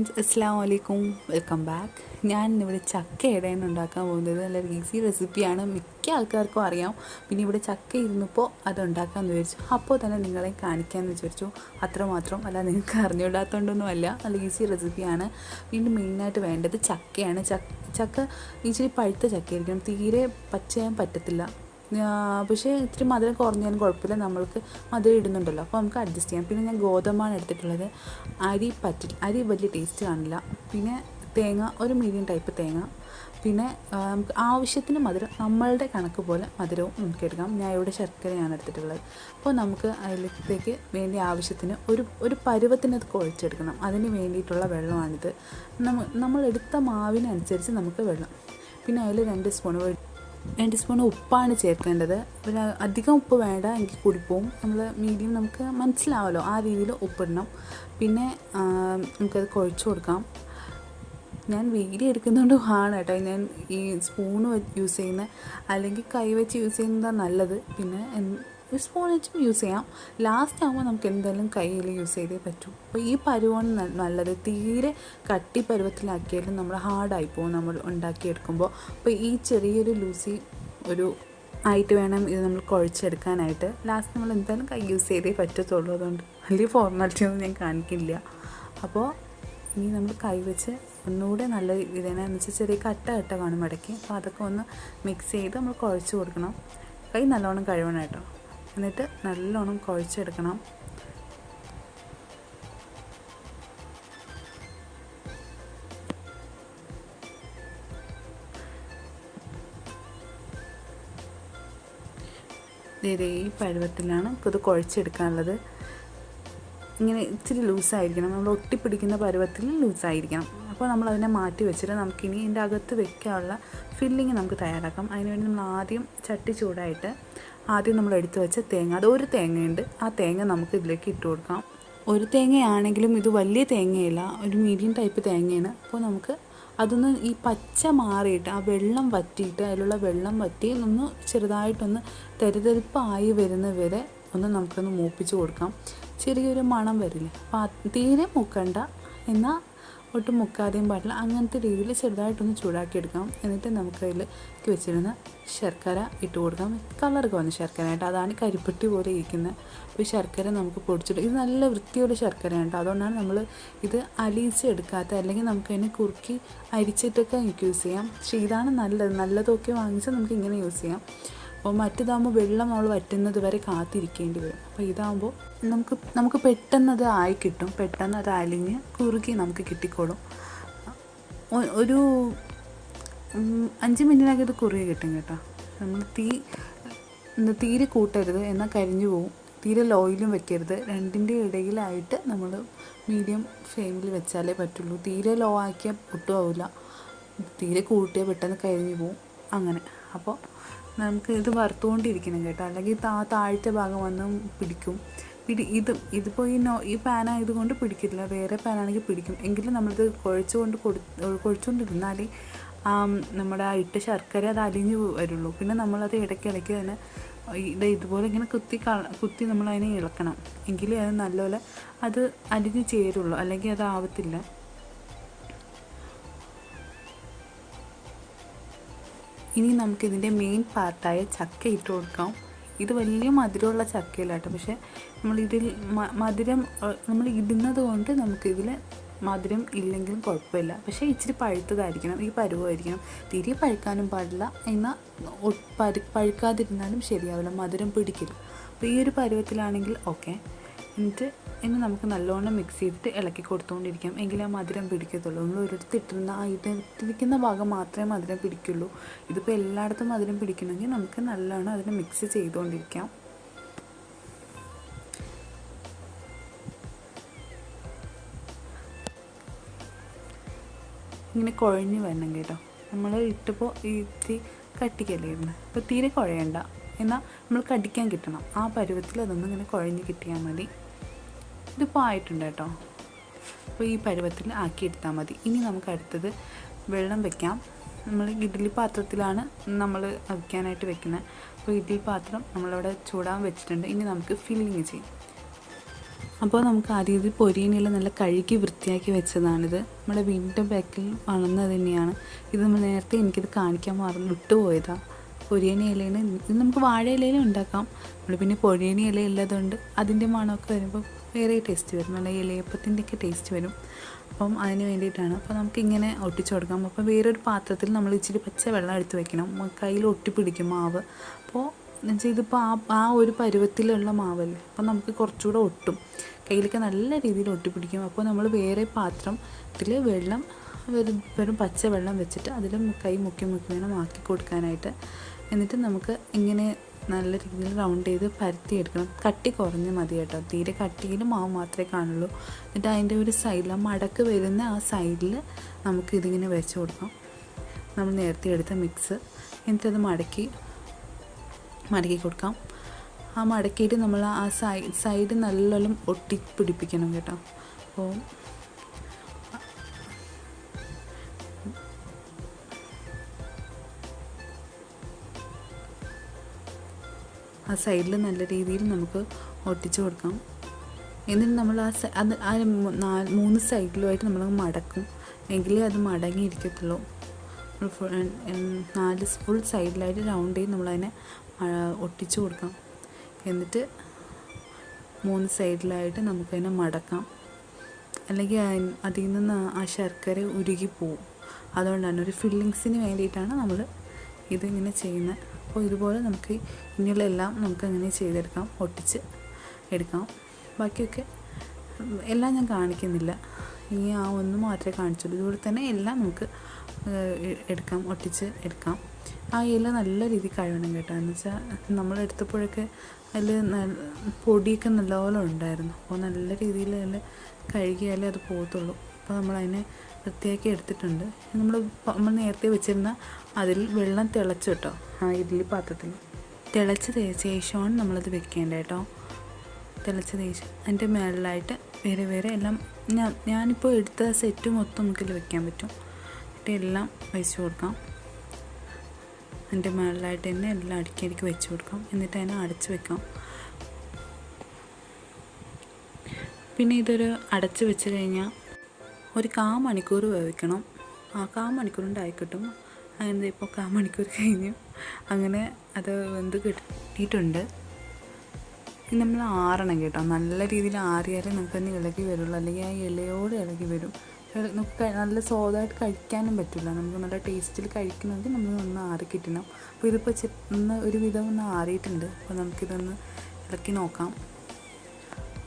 Friends, അസ്സലാമു അലൈക്കും, welcome back. ഞാൻ ഇവിടെ ചക്ക ഇടയാണ് ഉണ്ടാക്കാൻ പോകുന്നത്. നല്ലൊരു ഈസി റെസിപ്പിയാണ്, മിക്ക ആൾക്കാർക്കും അറിയാം. പിന്നെ ഇവിടെ ചക്ക ഇരുന്നപ്പോൾ അത് ഉണ്ടാക്കാമെന്ന് വിചാരിച്ചു. അപ്പോൾ തന്നെ നിങ്ങളെ കാണിക്കാമെന്ന് വിചാരിച്ചു. അത്രമാത്രം, അല്ല നിങ്ങൾക്ക് അറിഞ്ഞുകൂടാത്തതുകൊണ്ടൊന്നും അല്ല. നല്ല ഈസി റെസിപ്പിയാണ്. പിന്നെ മെയിനായിട്ട് വേണ്ടത് ചക്കയാണ്. ചക്ക ഇച്ചിരി പഴുത്ത ചക്കയായിരിക്കണം, തീരെ പച്ചയാൻ പറ്റത്തില്ല. പക്ഷേ ഇത്തിരി മധുരം കുറഞ്ഞാലും കുഴപ്പമില്ല, നമ്മൾക്ക് മധുരം ഇടുന്നുണ്ടല്ലോ, അപ്പോൾ നമുക്ക് അഡ്ജസ്റ്റ് ചെയ്യാം. പിന്നെ ഞാൻ ഗോതമ്പാണ് എടുത്തിട്ടുള്ളത്. അരി വലിയ ടേസ്റ്റ് കാണില്ല. പിന്നെ തേങ്ങ, ഒരു മീഡിയം ടൈപ്പ് തേങ്ങ. പിന്നെ നമുക്ക് ആവശ്യത്തിന് മധുരം, നമ്മളുടെ കണക്ക് പോലെ മധുരവും നമുക്ക് എടുക്കാം. ഞാൻ ഇവിടെ ശർക്കരയാണ് എടുത്തിട്ടുള്ളത്. അപ്പോൾ നമുക്ക് അതിലേക്ക് വേണ്ടി ആവശ്യത്തിന് ഒരു പരുവത്തിന് അത് കുഴച്ചെടുക്കണം. അതിന് വേണ്ടിയിട്ടുള്ള വെള്ളമാണിത്. നമ്മൾ എടുത്ത മാവിനനുസരിച്ച് നമുക്ക് വെള്ളം. പിന്നെ അതിൽ 2 സ്പൂൺ ഉപ്പാണ് ചേർക്കേണ്ടത്. പിന്നെ അധികം ഉപ്പ് വേണ്ട, എങ്കിൽ കൂടിപ്പോവും. നമ്മൾ മീഡിയം, നമുക്ക് മനസ്സിലാവുമല്ലോ, ആ രീതിയിൽ ഉപ്പിടണം. പിന്നെ നമുക്കത് കുഴച്ച് കൊടുക്കാം. ഞാൻ വീഡിയോ എടുക്കുന്നതുകൊണ്ട് ആണ് കേട്ടോ ഞാൻ ഈ സ്പൂണ് യൂസ് ചെയ്യുന്നത്, അല്ലെങ്കിൽ കൈ വെച്ച് യൂസ് ചെയ്യുന്നതാണ് നല്ലത്. പിന്നെ ഒരു സ്പൂൺ വെച്ചും യൂസ് ചെയ്യാം. ലാസ്റ്റ് ആകുമ്പോൾ നമുക്ക് എന്തായാലും കയ്യിൽ യൂസ് ചെയ്തേ പറ്റൂ. അപ്പോൾ ഈ പരുവാണ് നല്ലത്. തീരെ കട്ടി പരുവത്തിലാക്കിയാലും നമ്മൾ ഹാർഡായി പോകും നമ്മൾ ഉണ്ടാക്കിയെടുക്കുമ്പോൾ. അപ്പോൾ ഈ ചെറിയൊരു ലൂസി ആയിട്ട് വേണം ഇത് നമ്മൾ കുഴച്ചെടുക്കാനായിട്ട്. ലാസ്റ്റ് നമ്മൾ എന്തായാലും കൈ യൂസ് ചെയ്തേ പറ്റത്തുള്ളൂ. അതുകൊണ്ട് വലിയ ഫോർമാലിറ്റി ഒന്നും ഞാൻ കാണിക്കില്ല. അപ്പോൾ ഇനി നമ്മൾ കൈ വെച്ച് ഒന്നുകൂടെ നല്ല ഇതിനെന്ന് വെച്ചാൽ ചെറിയ കട്ട കാണും ഇടയ്ക്ക്. അപ്പോൾ അതൊക്കെ ഒന്ന് മിക്സ് ചെയ്ത് നമ്മൾ കുഴച്ച് കൊടുക്കണം. കൈ നല്ലോണം കഴുകണം കേട്ടോ. എന്നിട്ട് നല്ലോണം കുഴച്ചെടുക്കണം. ഈ പരുവത്തിലാണ് ഇത് കുഴച്ചെടുക്കാനുള്ളത്. ഇങ്ങനെ ഇച്ചിരി ലൂസായിരിക്കണം, നമ്മൾ ഒട്ടിപ്പിടിക്കുന്ന പരുവത്തിൽ ലൂസായിരിക്കണം. അപ്പോൾ നമ്മൾ അതിനെ മാറ്റി വെച്ചിട്ട് നമുക്കിനി ഇതിൻ്റെ അകത്ത് വെക്കാനുള്ള ഫില്ലിങ് നമുക്ക് തയ്യാറാക്കാം. അതിനുവേണ്ടി നമ്മൾ ആദ്യം ചട്ടി ചൂടായിട്ട് ആദ്യം നമ്മൾ എടുത്ത് വെച്ച തേങ്ങ, അത് ഒരു തേങ്ങയുണ്ട്, ആ തേങ്ങ നമുക്ക് ഇതിലേക്ക് ഇട്ട് കൊടുക്കാം. ഒരു തേങ്ങയാണെങ്കിലും ഇത് വലിയ തേങ്ങയല്ല, ഒരു മീഡിയം ടൈപ്പ് തേങ്ങയാണ്. അപ്പോൾ നമുക്ക് അതൊന്ന് ഈ പച്ച മാറിയിട്ട് ആ വെള്ളം വറ്റിയിട്ട്, അതിലുള്ള വെള്ളം വറ്റി ഒന്ന് ചെറുതായിട്ടൊന്ന് തരിതരിപ്പായി വരുന്ന വരെ ഒന്ന് നമുക്കൊന്ന് മൂപ്പിച്ച് കൊടുക്കാം. ചെറിയൊരു മണം വരില്ലേ, അപ്പോൾ തീരെ മുക്കണ്ട, എന്നാൽ ഒട്ടും മുക്കാതെയും പാടില്ല. അങ്ങനത്തെ രീതിയിൽ ചെറുതായിട്ടൊന്ന് ചൂടാക്കിയെടുക്കാം. എന്നിട്ട് നമുക്കതിൽ വെച്ചിരുന്ന ശർക്കര ഇട്ട് കൊടുക്കാം. കളറൊക്കെ വന്ന ശർക്കരയായിട്ട്, അതാണ് കരിപ്പെട്ടി പോലെ ഇരിക്കുന്നത്. അപ്പോൾ ശർക്കര നമുക്ക് പൊടിച്ചിട്ട്, ഇത് നല്ല വൃത്തിയുള്ള ശർക്കരയാണ്. അതുകൊണ്ടാണ് നമ്മൾ ഇത് അലിയിച്ചെടുക്കാത്ത, അല്ലെങ്കിൽ നമുക്കതിനെ കുറുക്കി അരിച്ചിട്ടൊക്കെ യൂസ് ചെയ്യാം. പക്ഷേ ഇതാണ് നല്ലതൊക്കെ വാങ്ങിച്ചാൽ നമുക്ക് ഇങ്ങനെ യൂസ് ചെയ്യാം. അപ്പോൾ മറ്റേതാകുമ്പോൾ വെള്ളം നമ്മൾ വറ്റുന്നത് വരെ കാത്തിരിക്കേണ്ടി വരും. അപ്പോൾ ഇതാകുമ്പോൾ നമുക്ക് പെട്ടെന്നത് ആയി കിട്ടും. പെട്ടെന്ന് അത് അലിഞ്ഞ് കുറുകി നമുക്ക് കിട്ടിക്കോളും. ഒരു 5 മിനിറ്റിനകം ഇത് കുറുകി കിട്ടും കേട്ടോ. നമ്മൾ തീരെ കൂട്ടരുത്, എന്നാൽ കരിഞ്ഞു പോവും. തീരെ ലോയിലും വെക്കരുത്. രണ്ടിൻ്റെ ഇടയിലായിട്ട് നമ്മൾ മീഡിയം ഫ്ലെയിമിൽ വെച്ചാലേ പറ്റുള്ളൂ. തീരെ ലോ ആക്കിയാൽ ഒട്ടും ആവില്ല, തീരെ കൂട്ടിയാൽ പെട്ടെന്ന് കരിഞ്ഞു പോവും. അങ്ങനെ അപ്പോൾ നമുക്ക് ഇത് വറുത്തുകൊണ്ടിരിക്കണം കേട്ടോ, അല്ലെങ്കിൽ താഴത്തെ ഭാഗം വന്ന് പിടിക്കും. ഇതിപ്പോൾ ഈ പാനായതുകൊണ്ട് പിടിക്കില്ല, വേറെ പാനാണെങ്കിൽ പിടിക്കും. എങ്കിലും നമ്മളിത് കുഴച്ചുകൊണ്ടിരുന്നാലേ നമ്മുടെ ഇട്ട ശർക്കര അത് അലിഞ്ഞു വരുള്ളൂ. പിന്നെ നമ്മളത് ഇടയ്ക്കിടയ്ക്ക് തന്നെ ഇതുപോലെ ഇങ്ങനെ കുത്തി നമ്മളതിനെ ഇളക്കണം. എങ്കിലേ അത് നല്ലപോലെ അത് അലിഞ്ഞ് ചേരുള്ളൂ, അല്ലെങ്കിൽ അതാവത്തില്ല. ഇനി നമുക്കിതിൻ്റെ മെയിൻ പാർട്ടായ ചക്ക ഇട്ട് കൊടുക്കാം. ഇത് വലിയ മധുരമുള്ള ചക്കയില്ല കേട്ടോ, പക്ഷേ നമ്മളിതിൽ മധുരം നമ്മൾ ഇടുന്നത് കൊണ്ട് നമുക്കിതിൽ മധുരം ഇല്ലെങ്കിലും കുഴപ്പമില്ല. പക്ഷേ ഇച്ചിരി പഴുത്തതായിരിക്കണം, ഈ പരുവമായിരിക്കണം. തിരി പഴുക്കാനും പാടില്ല, എന്നാൽ പഴുക്കാതിരുന്നാലും ശരിയാവില്ല, മധുരം പിടിക്കില്ല. അപ്പോൾ ഈ ഒരു പരുവത്തിലാണെങ്കിൽ ഓക്കെ. എന്നിട്ട് നമുക്ക് നല്ലോണം മിക്സ് ചെയ്തിട്ട് ഇളക്കി കൊടുത്തുകൊണ്ടിരിക്കാം. എങ്കിലേ ആ മധുരം പിടിക്കത്തുള്ളൂ. നമ്മൾ ഒരിടത്തിട്ടിരുന്ന ആ ഇട്ടിരിക്കുന്ന ഭാഗം മാത്രമേ മധുരം പിടിക്കുള്ളൂ. ഇതിപ്പോൾ എല്ലായിടത്തും മധുരം പിടിക്കണമെങ്കിൽ നമുക്ക് നല്ലോണം അതിനെ മിക്സ് ചെയ്തുകൊണ്ടിരിക്കാം. ഇങ്ങനെ കുഴഞ്ഞ് വരണം കേട്ടോ. നമ്മൾ ഇട്ടപ്പോൾ ഇത്തിരി കട്ടിക്കല്ലേ ഇരുന്നത്, അപ്പോൾ തീരെ കുഴയണ്ട, എന്നാൽ നമ്മൾ കടിക്കാൻ കിട്ടണം. ആ പരുവത്തിൽ അതൊന്നും ഇങ്ങനെ കുഴഞ്ഞ് കിട്ടിയാൽ മതി. ഇതിപ്പോൾ ആയിട്ടുണ്ട് കേട്ടോ. അപ്പോൾ ഈ പരുവത്തിൽ ആക്കിയെടുത്താൽ മതി. ഇനി നമുക്ക് അടുത്തത് വെള്ളം വെക്കാം. നമ്മൾ ഇഡ്ഡലി പാത്രത്തിലാണ് നമ്മൾ വയ്ക്കാനായിട്ട് വെക്കുന്നത്. അപ്പോൾ ഇഡ്ഡലി പാത്രം നമ്മളിവിടെ ചൂടാൻ വെച്ചിട്ടുണ്ട്. ഇനി നമുക്ക് ഫില്ലിങ് ചെയ്യാം. അപ്പോൾ നമുക്ക് ആദ്യം ഇത് പൊരിയണില നല്ല കഴുകി വൃത്തിയാക്കി വെച്ചതാണിത്. നമ്മുടെ വീടിൻ്റെ ബാക്കിൽ വളർന്നത് തന്നെയാണ് ഇത്. നമ്മൾ നേരത്തെ എനിക്കിത് കാണിക്കാൻ വിട്ടുപോയതാണ്. പൊരിയണി ഇലയിൽ ഇത് നമുക്ക് വാഴ ഇലയിലും ഉണ്ടാക്കാം. നമ്മൾ പിന്നെ പൊരിയണി ഇല ഉള്ളതുകൊണ്ട് അതിൻ്റെ മണമൊക്കെ വരുമ്പോൾ വേറെ ടേസ്റ്റ് വരും, നല്ല ഇലയപ്പത്തിൻ്റെയൊക്കെ ടേസ്റ്റ് വരും. അപ്പം അതിന് വേണ്ടിയിട്ടാണ്. അപ്പോൾ നമുക്കിങ്ങനെ ഒട്ടിച്ചു കൊടുക്കാം. അപ്പോൾ വേറൊരു പാത്രത്തിൽ നമ്മൾ ഇച്ചിരി പച്ച വെള്ളം എടുത്ത് വെക്കണം, കയ്യിൽ ഒട്ടിപ്പിടിക്കും മാവ്. അപ്പോൾ എന്നുവെച്ചാൽ ഇതിപ്പോൾ ആ ഒരു പരുവത്തിലുള്ള മാവല്ലേ, അപ്പോൾ നമുക്ക് കുറച്ചുകൂടെ ഒട്ടും, കയ്യിലൊക്കെ നല്ല രീതിയിൽ ഒട്ടിപ്പിടിക്കും. അപ്പോൾ നമ്മൾ വേറെ പാത്രത്തിൽ വെള്ളം വെറും പച്ച വെള്ളം വെച്ചിട്ട് അതിൽ കൈ മുക്കി വേണം ആക്കി കൊടുക്കാനായിട്ട്. എന്നിട്ട് നമുക്ക് ഇങ്ങനെ നല്ല രീതിയിൽ റൗണ്ട് ചെയ്ത് പരത്തിയെടുക്കണം. കട്ടി കുറഞ്ഞ് മതി കേട്ടോ, തീരെ കട്ടിയിൽ മാവ് മാത്രമേ കാണുള്ളൂ. എന്നിട്ട് അതിൻ്റെ ഒരു സൈഡിൽ ആ മടക്ക് വരുന്ന ആ സൈഡിൽ നമുക്കിതിങ്ങനെ വെച്ച് കൊടുക്കാം, നമ്മൾ നേരത്തെ എടുത്ത മിക്സ്. എന്നിട്ടത് മടക്കി കൊടുക്കാം. ആ മടക്കിയിട്ട് നമ്മൾ ആ സൈഡ് നല്ലോണം ഒട്ടിപ്പിടിപ്പിക്കണം കേട്ടോ. അപ്പോൾ ആ സൈഡിൽ നല്ല രീതിയിൽ നമുക്ക് ഒട്ടിച്ചു കൊടുക്കാം. എന്നിട്ട് നമ്മൾ ആ 3 സൈഡിലുമായിട്ട് നമ്മൾ മടക്കും, എങ്കിലേ അത് മടങ്ങിയിരിക്കത്തുള്ളൂ. 4 ഫുൾ സൈഡിലായിട്ട് റൗണ്ട് ചെയ്ത് നമ്മളതിനെ ഒട്ടിച്ചു കൊടുക്കാം. എന്നിട്ട് 3 സൈഡിലായിട്ട് നമുക്കതിനെ മടക്കാം, അല്ലെങ്കിൽ അതിൽ നിന്ന് ആ ശർക്കര ഉരുകിപ്പോവും. അതുകൊണ്ടാണ് ഒരു ഫില്ലിങ്സിന് വേണ്ടിയിട്ടാണ് നമ്മൾ ഇതിങ്ങനെ ചെയ്യുന്നത്. അപ്പോൾ ഇതുപോലെ നമുക്ക് ഇനിയുള്ള എല്ലാം നമുക്ക് അങ്ങനെ ചെയ്തെടുക്കാം, ഒട്ടിച്ച് എടുക്കാം. ബാക്കിയൊക്കെ എല്ലാം ഞാൻ കാണിക്കുന്നില്ല, ഇനി ആ ഒന്ന് മാത്രമേ കാണിച്ചുള്ളൂ. ഇതുപോലെ തന്നെ എല്ലാം നമുക്ക് എടുക്കാം, ഒട്ടിച്ച് എടുക്കാം. ആ ഇല നല്ല രീതിയിൽ കഴുകണം കേട്ടോ. എന്ന് വെച്ചാൽ നമ്മളെടുത്തപ്പോഴൊക്കെ അതിൽ പൊടിയൊക്കെ നല്ലപോലെ ഉണ്ടായിരുന്നു. അപ്പോൾ നല്ല രീതിയിൽ അതിൽ കഴുകിയാലേ അത് പോകത്തുള്ളൂ. അപ്പോൾ നമ്മളതിനെ വൃത്തിയാക്കി എടുത്തിട്ടുണ്ട്. നമ്മൾ നേരത്തെ വെച്ചിരുന്ന അതിൽ വെള്ളം തിളച്ചു കേട്ടോ, ആ ഇഡ്ഡലി പാത്രത്തിൽ തിളച്ച് ശേഷമാണ് നമ്മളത് വെക്കേണ്ടത് കേട്ടോ. തിളച്ച ശേഷം അതിൻ്റെ മേളിലായിട്ട് വേറെ എല്ലാം ഞാനിപ്പോൾ എടുത്ത സെറ്റ് മൊത്തം നമുക്കിൽ വെക്കാൻ പറ്റും. എന്നിട്ട് എല്ലാം വെച്ച് കൊടുക്കാം. അതിൻ്റെ മേളിലായിട്ട് തന്നെ എല്ലാം അടുക്കി വെച്ച് കൊടുക്കാം. എന്നിട്ട് അതിനെ അടച്ച് വെക്കാം. പിന്നെ ഇതൊരു അടച്ച് വെച്ച് കഴിഞ്ഞാൽ ഒരു 1/4 മണിക്കൂർ വേവിക്കണം. ആ 1/4 മണിക്കൂറിൻ്റെ ആയി കിട്ടും. അങ്ങനെ ഇപ്പോൾ 1/4 മണിക്കൂർ കഴിഞ്ഞു, അങ്ങനെ അത് വെന്ത് കിട്ടിയിട്ടുണ്ട്. ഇനി നമ്മൾ ആറണം കേട്ടോ, നല്ല രീതിയിൽ ആറിയാലേ നമുക്കൊന്ന് ഇളകി വരുള്ളൂ, അല്ലെങ്കിൽ ആ ഇലയോട് ഇളകി വരും. നമുക്ക് നല്ല സ്വാദായിട്ട് കഴിക്കാനും പറ്റില്ല. നമുക്ക് നല്ല ടേസ്റ്റിൽ കഴിക്കണമെങ്കിൽ നമ്മൾ ഒന്ന് ആറി കിട്ടണം. അപ്പോൾ ഇതിപ്പോൾ ഒരു വിധം ഒന്ന് ആറിയിട്ടുണ്ട്. അപ്പോൾ നമുക്കിതൊന്ന് ഇളക്കി നോക്കാം.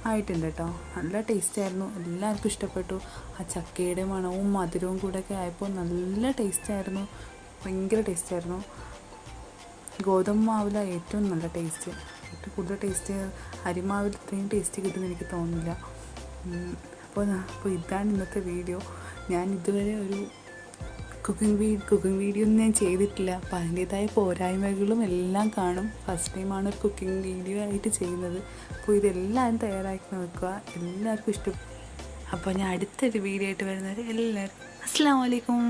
ആയിട്ടുണ്ട് കേട്ടോ, നല്ല ടേസ്റ്റായിരുന്നു, എല്ലാവർക്കും ഇഷ്ടപ്പെട്ടു. ആ ചക്കയുടെ മണവും മധുരവും കൂടെയൊക്കെ ആയപ്പോൾ നല്ല ടേസ്റ്റായിരുന്നു, ഭയങ്കര ടേസ്റ്റായിരുന്നു. ഗോതമ്പ് മാവിലാണ് ഏറ്റവും നല്ല ടേസ്റ്റ്, ഏറ്റവും കൂടുതൽ ടേസ്റ്റ്. അരിമാവിൽ ഇത്രയും ടേസ്റ്റ് കിട്ടുമെന്ന് എനിക്ക് തോന്നുന്നില്ല. അപ്പോൾ ഇതാണ് ഇന്നത്തെ വീഡിയോ. ഞാൻ ഇതുവരെ ഒരു കുക്കിംഗ് വീഡിയോ ഒന്നും ഞാൻ ചെയ്തിട്ടില്ല. അപ്പോൾ അതിൻ്റേതായ പോരായ്മകളും എല്ലാം കാണും. ഫസ്റ്റ് ടൈമാണ് ഒരു കുക്കിംഗ് വീഡിയോ ആയിട്ട് ചെയ്യുന്നത്. അപ്പോൾ ഇതെല്ലാവരും തയ്യാറാക്കി നോക്കുക, എല്ലാവർക്കും ഇഷ്ടം. അപ്പോൾ ഞാൻ അടുത്തൊരു വീഡിയോ ആയിട്ട് വരുന്നത് എല്ലാവർക്കും അസ്സലാമു അലൈക്കും.